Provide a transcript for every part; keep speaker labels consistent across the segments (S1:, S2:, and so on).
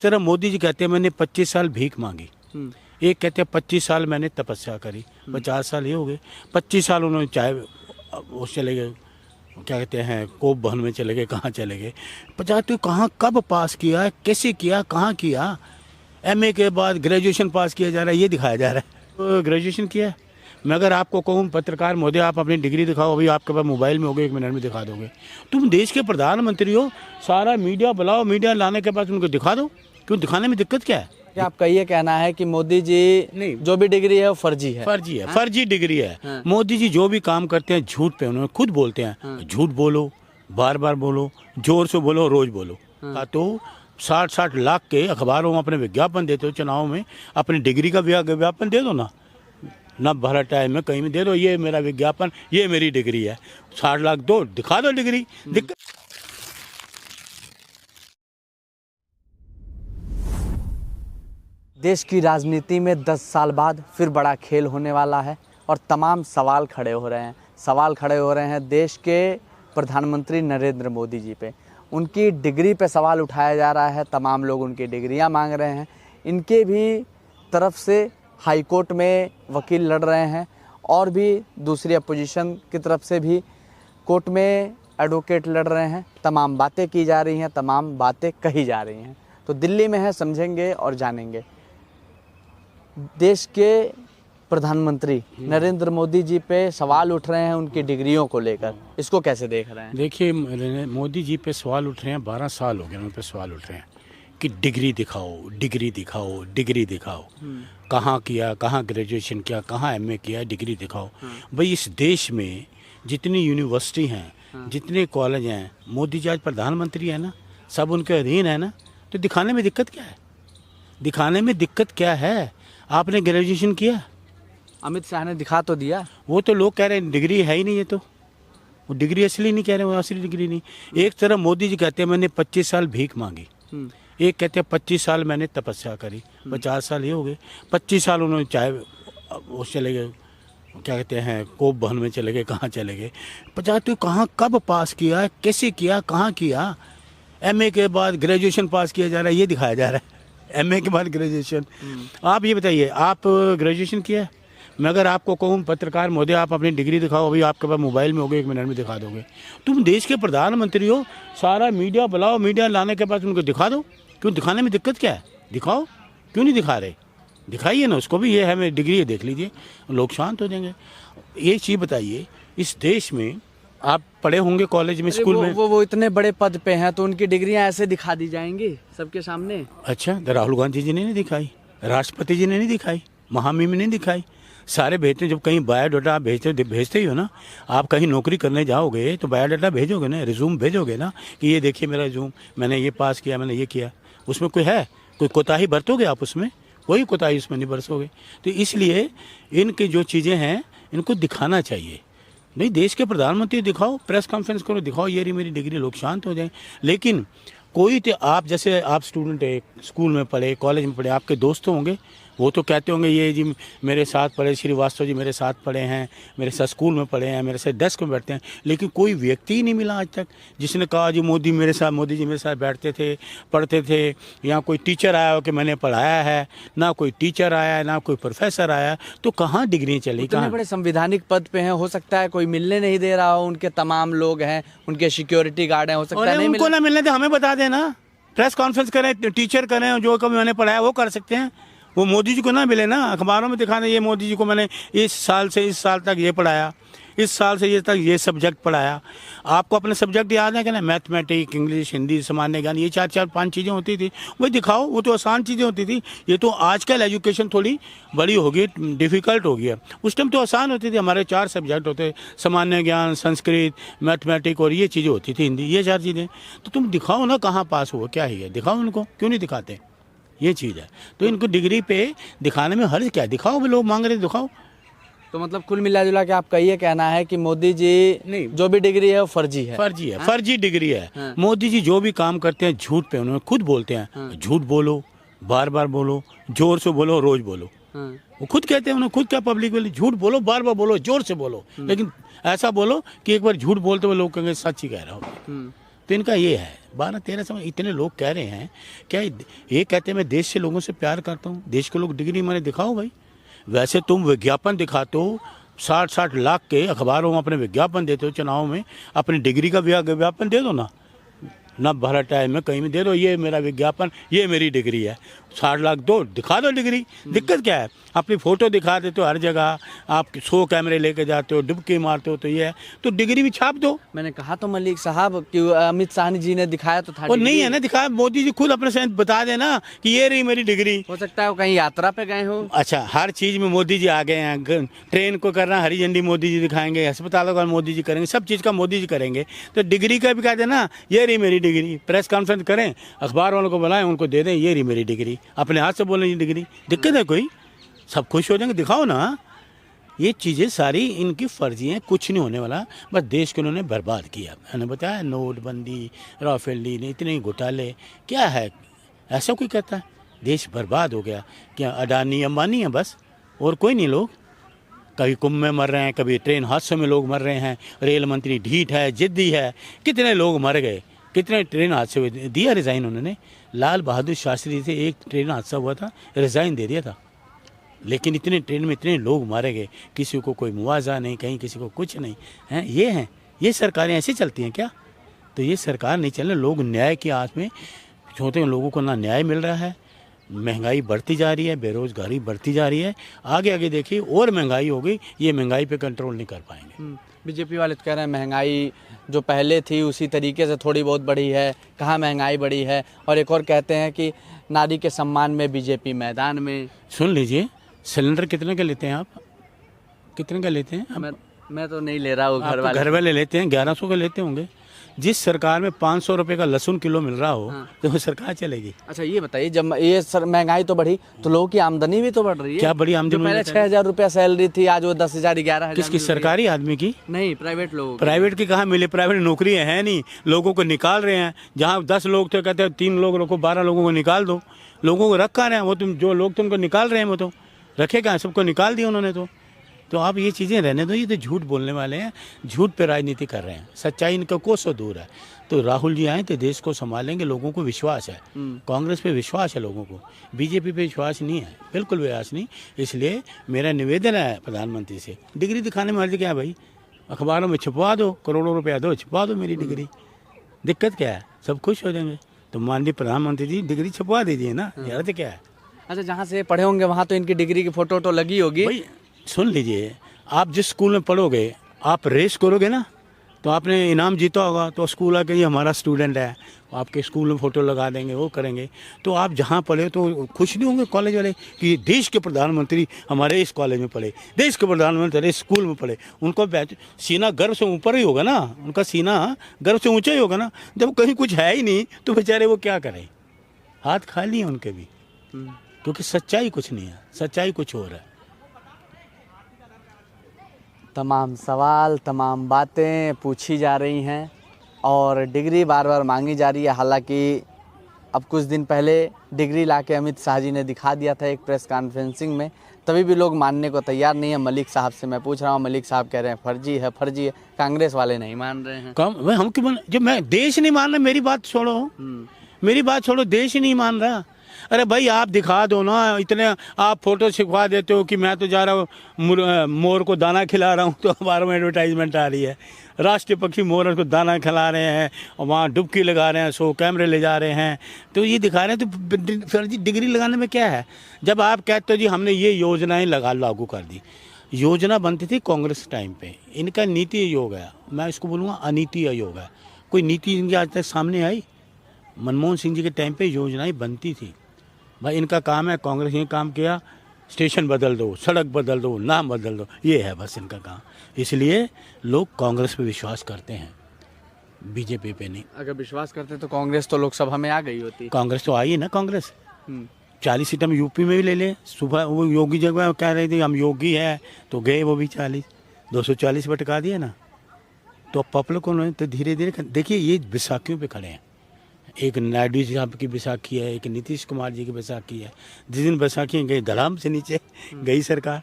S1: तरह मोदी जी कहते हैं मैंने 25 साल भीख मांगी, एक कहते हैं 25 साल मैंने तपस्या करी, 50 साल ये हो गए। 25 साल उन्होंने चाहे वो चले गए, क्या कहते हैं कोप भवन में चले गए, कहाँ चले गए। 50 तो कहाँ कब पास किया, कैसे किया, कहाँ किया। एमए के बाद ग्रेजुएशन पास किया जा रहा है, ये दिखाया जा रहा है तो ग्रेजुएशन किया है। मैं अगर आपको कहूँ पत्रकार महोदय आप अपनी डिग्री दिखाओ, अभी आपके पास मोबाइल में होगे, 1 मिनट में दिखा दोगे। तुम देश के प्रधानमंत्री हो, सारा मीडिया बुलाओ, मीडिया लाने के बाद उनको दिखा दो। क्यों दिखाने में दिक्कत क्या है?
S2: क्या आपका ये कहना है कि मोदी जी
S1: नहीं,
S2: जो भी डिग्री है वो फर्जी है?
S1: फर्जी है, फर्जी डिग्री है। मोदी जी जो भी काम करते हैं झूठ पे, उन्होंने खुद बोलते हैं झूठ बोलो, बार बार बोलो, जोर से बोलो, रोज बोलो। तो 60-60 लाख के अखबारों में अपने विज्ञापन देते हो, चुनाव में अपनी डिग्री का विज्ञापन दे दो ना भरा टाइम में कहीं में दे दो, ये मेरा विज्ञापन, ये मेरी डिग्री है। 60 लाख दो, दिखा दो डिग्री। दिक्कत
S2: देश की राजनीति में 10 साल बाद फिर बड़ा खेल होने वाला है और तमाम सवाल खड़े हो रहे हैं। सवाल खड़े हो रहे हैं देश के प्रधानमंत्री नरेंद्र मोदी जी पे। उनकी डिग्री पे सवाल उठाया जा रहा है, तमाम लोग उनकी डिग्रियां मांग रहे हैं। इनके भी तरफ से हाई कोर्ट में वकील लड़ रहे हैं और भी दूसरी अपोजिशन की तरफ से भी कोर्ट में एडवोकेट लड़ रहे हैं। तमाम बातें की जा रही हैं, तमाम बातें कही जा रही हैं। तो दिल्ली में है, समझेंगे और जानेंगे। देश के प्रधानमंत्री नरेंद्र मोदी जी पे सवाल उठ रहे हैं उनकी डिग्रियों को लेकर, इसको कैसे देख रहे हैं?
S1: देखिए, मोदी जी पे सवाल उठ रहे हैं, 12 साल हो गए उन पे सवाल उठ रहे हैं कि डिग्री दिखाओ, डिग्री दिखाओ, डिग्री दिखाओ। कहाँ किया, कहाँ ग्रेजुएशन किया, कहाँ एमए किया, डिग्री दिखाओ। भाई इस देश में जितनी यूनिवर्सिटी हैं, जितने कॉलेज हैं, मोदी जी आज प्रधानमंत्री है ना, सब उनके अधीन है ना, तो दिखाने में दिक्कत क्या है? दिखाने में दिक्कत क्या है? आपने ग्रेजुएशन किया?
S2: अमित शाह ने दिखा तो दिया।
S1: वो तो लोग कह रहे हैं डिग्री है ही नहीं, ये तो वो डिग्री असली नहीं कह रहे, वो असली डिग्री नहीं। एक तरफ मोदी जी कहते हैं मैंने 25 साल भीख मांगी, एक कहते हैं 25 साल मैंने तपस्या करी, 50 साल ये हो गए। 25 साल उन्होंने चाहे वो चले गए, क्या कहते हैं कोप भवन में चले गए, कहाँ चले गए। 50 तो कहाँ कब पास किया, कैसे किया, कहाँ किया। एमए के बाद ग्रेजुएशन पास किया जा रहा है, ये दिखाया जा रहा है। एमए के बाद ग्रेजुएशन। आप ये बताइए, आप ग्रेजुएशन किया है? मैं अगर आपको कहूँ पत्रकार महोदय आप अपनी डिग्री दिखाओ, अभी आपके पास मोबाइल में होगे, 1 मिनट में दिखा दोगे। तुम देश के प्रधानमंत्री हो, सारा मीडिया बुलाओ, मीडिया लाने के बाद उनको दिखा दो। क्यों दिखाने में दिक्कत क्या है? दिखाओ, क्यों नहीं दिखा रहे? दिखाइए ना उसको भी, ये है मेरी डिग्री है, देख लीजिए, लोग शांत हो जाएंगे। एक चीज़ बताइए, इस देश में आप पढ़े होंगे कॉलेज में, स्कूल में।
S2: वो इतने बड़े पद पे हैं तो उनकी डिग्रियां ऐसे दिखा दी जाएंगी सबके सामने?
S1: अच्छा, तो राहुल गांधी जी ने नहीं दिखाई, राष्ट्रपति जी ने नहीं दिखाई, महामहिम ने नहीं दिखाई, सारे भेजते। जब कहीं बायोडाटा आप भेजते ही हो ना, आप कहीं नौकरी करने जाओगे तो बायोडाटा भेजोगे ना, रिज्यूम भेजोगे ना कि ये देखिए मेरा रिज्यूम, मैंने ये पास किया, मैंने ये किया। उसमें कोई है, कोई कोताही बरतोगे आप उसमें? कोई कोताही उसमें नहीं बरसोगे। तो इसलिए इनकी जो चीज़ें हैं इनको दिखाना चाहिए। नहीं, देश के प्रधानमंत्री दिखाओ, प्रेस कॉन्फ्रेंस करो, दिखाओ ये रही मेरी डिग्री, लोग शांत हो जाएं। लेकिन कोई तो आप जैसे आप स्टूडेंट है, स्कूल में पढ़े, कॉलेज में पढ़े, आपके दोस्त होंगे, वो तो कहते होंगे ये जी मेरे साथ पढ़े, श्रीवास्तव जी मेरे साथ पढ़े हैं, मेरे साथ स्कूल में पढ़े हैं, मेरे साथ डेस्क में बैठते हैं। लेकिन कोई व्यक्ति ही नहीं मिला आज तक जिसने कहा जी मोदी जी मेरे साथ बैठते थे, पढ़ते थे। यहाँ कोई टीचर आया हो कि मैंने पढ़ाया है, ना कोई टीचर आया है, ना कोई प्रोफेसर आया। तो कहाँ डिग्री चली? कहाँ?
S2: बड़े संवैधानिक पद पे हैं, हो सकता है कोई मिलने नहीं दे रहा हो, उनके तमाम लोग हैं, उनके सिक्योरिटी गार्ड हैं, हो सकता है नहीं
S1: उनको ना मिलने दे, हमें बता देना, प्रेस कॉन्फ्रेंस करें, टीचर करें, जो कभी मैंने पढ़ाया वो कर सकते हैं। वो मोदी जी को ना मिले ना, अखबारों में दिखा दें ये मोदी जी को मैंने इस साल से इस साल तक ये पढ़ाया, इस साल से ये तक ये सब्जेक्ट पढ़ाया। आपको अपने सब्जेक्ट याद है कि ना, मैथमेटिक्स, इंग्लिश, हिंदी, सामान्य ज्ञान, ये 4-5 चीज़ें होती थी, वही दिखाओ। वो तो आसान चीज़ें होती थी। ये तो आजकल एजुकेशन थोड़ी बड़ी हो गई, डिफ़िकल्ट हो गया। उस टाइम तो आसान होती थी, हमारे 4 सब्जेक्ट होते, सामान्य ज्ञान, संस्कृत, मैथमेटिक्स और ये चीज़ें होती थी, हिंदी, ये 4 चीज़ें। तो तुम दिखाओ ना कहाँ पास हुआ, क्या है, दिखाओ उनको, क्यों नहीं दिखाते? ये चीज़ है। तो इनको डिग्री पे दिखाने में हर्ज क्या है? दिखाओ, भी लोग मांग रहे, दिखाओ।
S2: तो मतलब कुल मिला जुला के आपका ये कहना है कि मोदी जी
S1: नहीं,
S2: जो भी डिग्री है वो फर्जी है?
S1: फर्जी है, फर्जी डिग्री है। मोदी जी जो भी काम करते हैं झूठ पे, उन्होंने खुद बोलते हैं झूठ बोलो, बार बार बोलो, जोर से बोलो, रोज बोलो। वो खुद कहते हैं, उन्होंने खुद क्या पब्लिक में झूठ बोलो, बार बार बोलो, जोर से बोलो। लेकिन ऐसा बोलो कि एक बार झूठ बोलते हुए लोग कहेंगे सच ही कह रहा हो। तो इनका ये है 12-13 समय इतने लोग कह रहे हैं क्या ये कहते हैं मैं देश से लोगों से प्यार करता हूँ। देश को लोग डिग्री मैंने दिखाओ भाई। वैसे तुम विज्ञापन दिखाते हो 60-60 लाख के अखबारों में अपने विज्ञापन देते हो चुनाव में, अपनी डिग्री का विज्ञापन दे दो ना भरा टाइम में कहीं में दे दो ये मेरा विज्ञापन, ये मेरी डिग्री है। 60 लाख दो, दिखा दो डिग्री। दिक्कत क्या है? अपनी फ़ोटो दिखा देते हो हर जगह, आप 100 कैमरे लेके जाते हो, डुबकी मारते हो, तो ये है तो डिग्री भी छाप दो।
S2: मैंने कहा तो मलिक साहब कि अमित शाह जी ने दिखाया तो था
S1: और नहीं
S2: डिग्री।
S1: है ना दिखाया, मोदी जी खुद अपने से बता देना कि ये रही मेरी डिग्री।
S2: हो सकता है वो कहीं यात्रा पे गए हो।
S1: अच्छा, हर चीज़ में मोदी जी आ गए हैं। ट्रेन को करना हरी झंडी मोदी जी दिखाएंगे, अस्पतालों का मोदी जी करेंगे, सब चीज़ का मोदी जी करेंगे। तो डिग्री का भी कह देना ये रही मेरी डिग्री। प्रेस कॉन्फ्रेंस करें, अखबार वालों को बुलाएं, उनको दे दें ये रही मेरी डिग्री। अपने हाथ से बोलें ये डिग्री। दिक्कत है कोई? सब खुश हो जाएंगे, दिखाओ ना। ये चीज़ें सारी इनकी फर्जी हैं, कुछ नहीं होने वाला। बस देश को उन्होंने बर्बाद किया। मैंने बताया नोटबंदी, राफेल डील, इतने घोटाले, क्या है ऐसा कोई कहता है? देश बर्बाद हो गया। क्या अडानी अंबानी है बस, और कोई नहीं? लोग कभी कुंभ में मर रहे हैं, कभी ट्रेन हादसों में लोग मर रहे हैं। रेल मंत्री ढीठ है, जिद्दी है, कितने लोग मर गए, कितने ट्रेन हादसे हुए। दिया रिज़ाइन उन्होंने। लाल बहादुर शास्त्री से एक ट्रेन हादसा हुआ था, रिज़ाइन दे दिया था। लेकिन इतने ट्रेन में इतने लोग मारे गए, किसी को कोई मुआवजा नहीं, कहीं किसी को कुछ नहीं है। ये हैं, ये सरकारें ऐसे चलती हैं क्या? तो ये सरकार नहीं चल रही। लोग न्याय की आस में छोटे लोगों को ना न्याय मिल रहा है। महंगाई बढ़ती जा रही है, बेरोजगारी बढ़ती जा रही है। आगे आगे देखिए और महंगाई होगी, ये महंगाई पे कंट्रोल नहीं कर पाएंगे।
S2: बीजेपी वाले तो कह रहे हैं महंगाई जो पहले थी उसी तरीके से थोड़ी बहुत बढ़ी है, कहाँ महंगाई बढ़ी है। और एक और कहते हैं कि नारी के सम्मान में बीजेपी मैदान में।
S1: सुन लीजिए, सिलेंडर कितने का लेते हैं आप? कितने का लेते हैं?
S2: मैं तो नहीं ले रहा हूँ,
S1: घर वाले लेते हैं, 1100 का लेते होंगे। जिस सरकार में 500 रुपये का लहसुन किलो मिल रहा हो, तो वो सरकार चलेगी।
S2: अच्छा ये बताइए, जब ये महंगाई तो बढ़ी तो लोगों की आमदनी भी तो बढ़ रही है।
S1: क्या बड़ी आमदनी?
S2: पहले 6,000 रुपया सैलरी थी, आज वो 10,000 11,000।
S1: किसकी? सरकारी आदमी की?
S2: नहीं, प्राइवेट लोगों की।
S1: प्राइवेट की कहाँ मिले? प्राइवेट नौकरी है नहीं, लोगों को निकाल रहे हैं। जहाँ 10 लोग थे, कहते हैं 3 लोग रखो, 12 लोगों को निकाल दो। लोगों को रख कहाँ रहे हैं? वो तुम जो लोग तुमको निकाल रहे हैं, वो तो रखे कहाँ? सबको निकाल दिया उन्होंने। तो आप ये चीज़ें रहने दो। ये तो झूठ बोलने वाले हैं, झूठ पे राजनीति कर रहे हैं। सच्चाई इनका कोसों दूर है। तो राहुल जी आए तो देश को संभालेंगे, लोगों को विश्वास है। कांग्रेस पे विश्वास है लोगों को, बीजेपी पे विश्वास नहीं है, बिल्कुल विश्वास नहीं। इसलिए मेरा निवेदन है प्रधानमंत्री से, डिग्री दिखाने में अर्ज क्या है भाई? अखबारों में छुपवा दो, करोड़ों रुपया दो, छुपवा दो मेरी डिग्री। दिक्कत क्या है? सब खुश हो जाएंगे। तो माननीय प्रधानमंत्री जी डिग्री छुपवा दीजिए ना, अर्ज क्या है?
S2: अच्छा, जहाँ से पढ़े होंगे वहाँ तो इनकी डिग्री की फोटो तो लगी होगी।
S1: भाई सुन लीजिए, आप जिस स्कूल में पढ़ोगे, आप रेस करोगे ना, तो आपने इनाम जीता होगा, तो स्कूल आके ये हमारा स्टूडेंट है, आपके स्कूल में फ़ोटो लगा देंगे, वो करेंगे। तो आप जहाँ पढ़े तो खुश नहीं होंगे कॉलेज वाले कि देश के प्रधानमंत्री हमारे इस कॉलेज में पढ़े, देश के प्रधानमंत्री इस स्कूल में पढ़े। उनको सीना गर्व से ऊपर ही होगा ना, उनका सीना गर्व से ऊँचा ही होगा ना। जब कहीं कुछ है ही नहीं तो बेचारे वो क्या करें? हाथ खाली हैं उनके भी, क्योंकि सच्चाई कुछ नहीं है, सच्चाई कुछ और है।
S2: तमाम सवाल, तमाम बातें पूछी जा रही हैं और डिग्री बार बार मांगी जा रही है। हालांकि अब कुछ दिन पहले डिग्री लाके अमित शाह जी ने दिखा दिया था एक प्रेस कॉन्फ्रेंसिंग में, तभी भी लोग मानने को तैयार नहीं है। मलिक साहब से मैं पूछ रहा हूँ, मलिक साहब कह रहे हैं फर्जी है, फर्जी है। कांग्रेस वाले नहीं मान रहे हैं।
S1: कम हम क्यों जब मैं देश नहीं मान रहा, मेरी बात छोड़ो, मेरी बात छोड़ो, देश ही नहीं मान रहा। अरे भाई आप दिखा दो ना, इतने आप फोटो छिपवा देते हो कि मैं तो जा रहा हूँ मोर को दाना खिला रहा हूँ, तो हमारे में एडवर्टाइजमेंट आ रही है। राष्ट्रीय पक्षी मोर को दाना खिला रहे हैं और वहाँ डुबकी लगा रहे हैं, 100 कैमरे ले जा रहे हैं, तो ये दिखा रहे हैं। तो फर्जी डिग्री लगाने में क्या है? जब आप कहते हो जी हमने ये योजनाएँ लागू कर दी। योजना बनती थी कांग्रेस टाइम पे, इनका नीति आयोग है, मैं इसको बोलूँगा अनीति आयोग है। कोई नीति इनकी आज तक सामने आई? मनमोहन सिंह जी के टाइम पे योजनाएं बनती थी। भाई इनका काम है, कांग्रेस ने काम किया, स्टेशन बदल दो, सड़क बदल दो, नाम बदल दो, ये है बस इनका काम। इसलिए लोग कांग्रेस पे विश्वास करते हैं, बीजेपी पे नहीं।
S2: अगर विश्वास करते तो कांग्रेस तो लोकसभा में आ गई होती।
S1: कांग्रेस तो आई है ना, कांग्रेस 40 सीटें हम यूपी में भी ले ले। सुबह वो योगी जगह कह रहे थे हम योगी है, तो गए वो भी 40, 240 बटका दिया ना। तो अब पॉपुलर कौन है? तो धीरे धीरे देखिए, ये बैसाखियों पे खड़े हैं। एक नायडू जी साहब की बैसाखी है, एक नीतीश कुमार जी की बैसाखी है। जिस दिन बैसाखी गई धड़ाम से नीचे गई सरकार।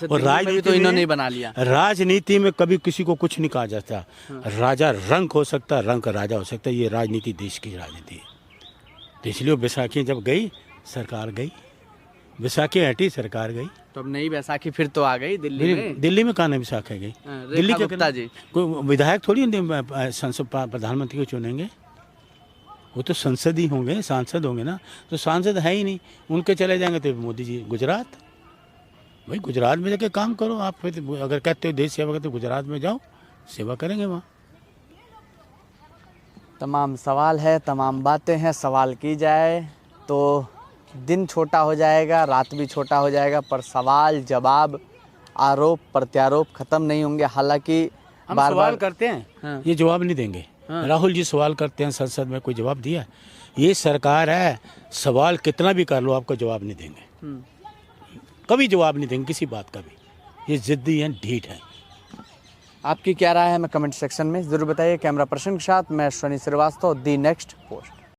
S2: अच्छा,
S1: और
S2: दिल्ली में भी तो
S1: में-
S2: इन्होंने ही बना लिया।
S1: राजनीति में कभी किसी को कुछ नहीं कहा जाता। राजा रंग हो सकता है, रंग का राजा हो सकता है। ये राजनीति देश की राजनीति है। तो इसलिए बैसाखी जब गई, सरकार गई, बैसाखी हटी, सरकार गई।
S2: तो अब नई बैसाखी फिर तो आ गई दिल्ली में।
S1: दिल्ली में कहाँ है बैसाखी गई? दिल्ली
S2: रेखा
S1: के
S2: गुप्ता जी।
S1: कोई विधायक थोड़ी संसद प्रधानमंत्री को चुनेंगे। वो तो संसद ही होंगे, सांसद होंगे ना। तो सांसद है ही नहीं, उनके चले जाएंगे तो मोदी जी गुजरात। भाई गुजरात में जाके काम करो आप। फिर अगर कहते हो देश सेवा करते हो, गुजरात में जाओ, सेवा करेंगे वहाँ।
S2: तमाम सवाल है, तमाम बातें हैं। सवाल की जाए तो दिन छोटा हो जाएगा, रात भी छोटा हो जाएगा, पर सवाल जवाब आरोप प्रत्यारोप खत्म नहीं होंगे। हालांकि
S1: हम
S2: बार
S1: सवाल
S2: बार
S1: करते हैं,
S2: हाँ।
S1: ये जवाब नहीं देंगे। राहुल जी सवाल करते हैं संसद में, कोई जवाब दिया? ये सरकार है, सवाल कितना भी कर लो आपको जवाब नहीं देंगे। कभी जवाब नहीं देंगे किसी बात का भी। ये जिद्दी हैं, ढीठ हैं।
S2: आपकी क्या राय है हमें कमेंट सेक्शन में ज़रूर बताइए। कैमरा पर्सन के साथ मैं Ashwani Srivastava, the next post.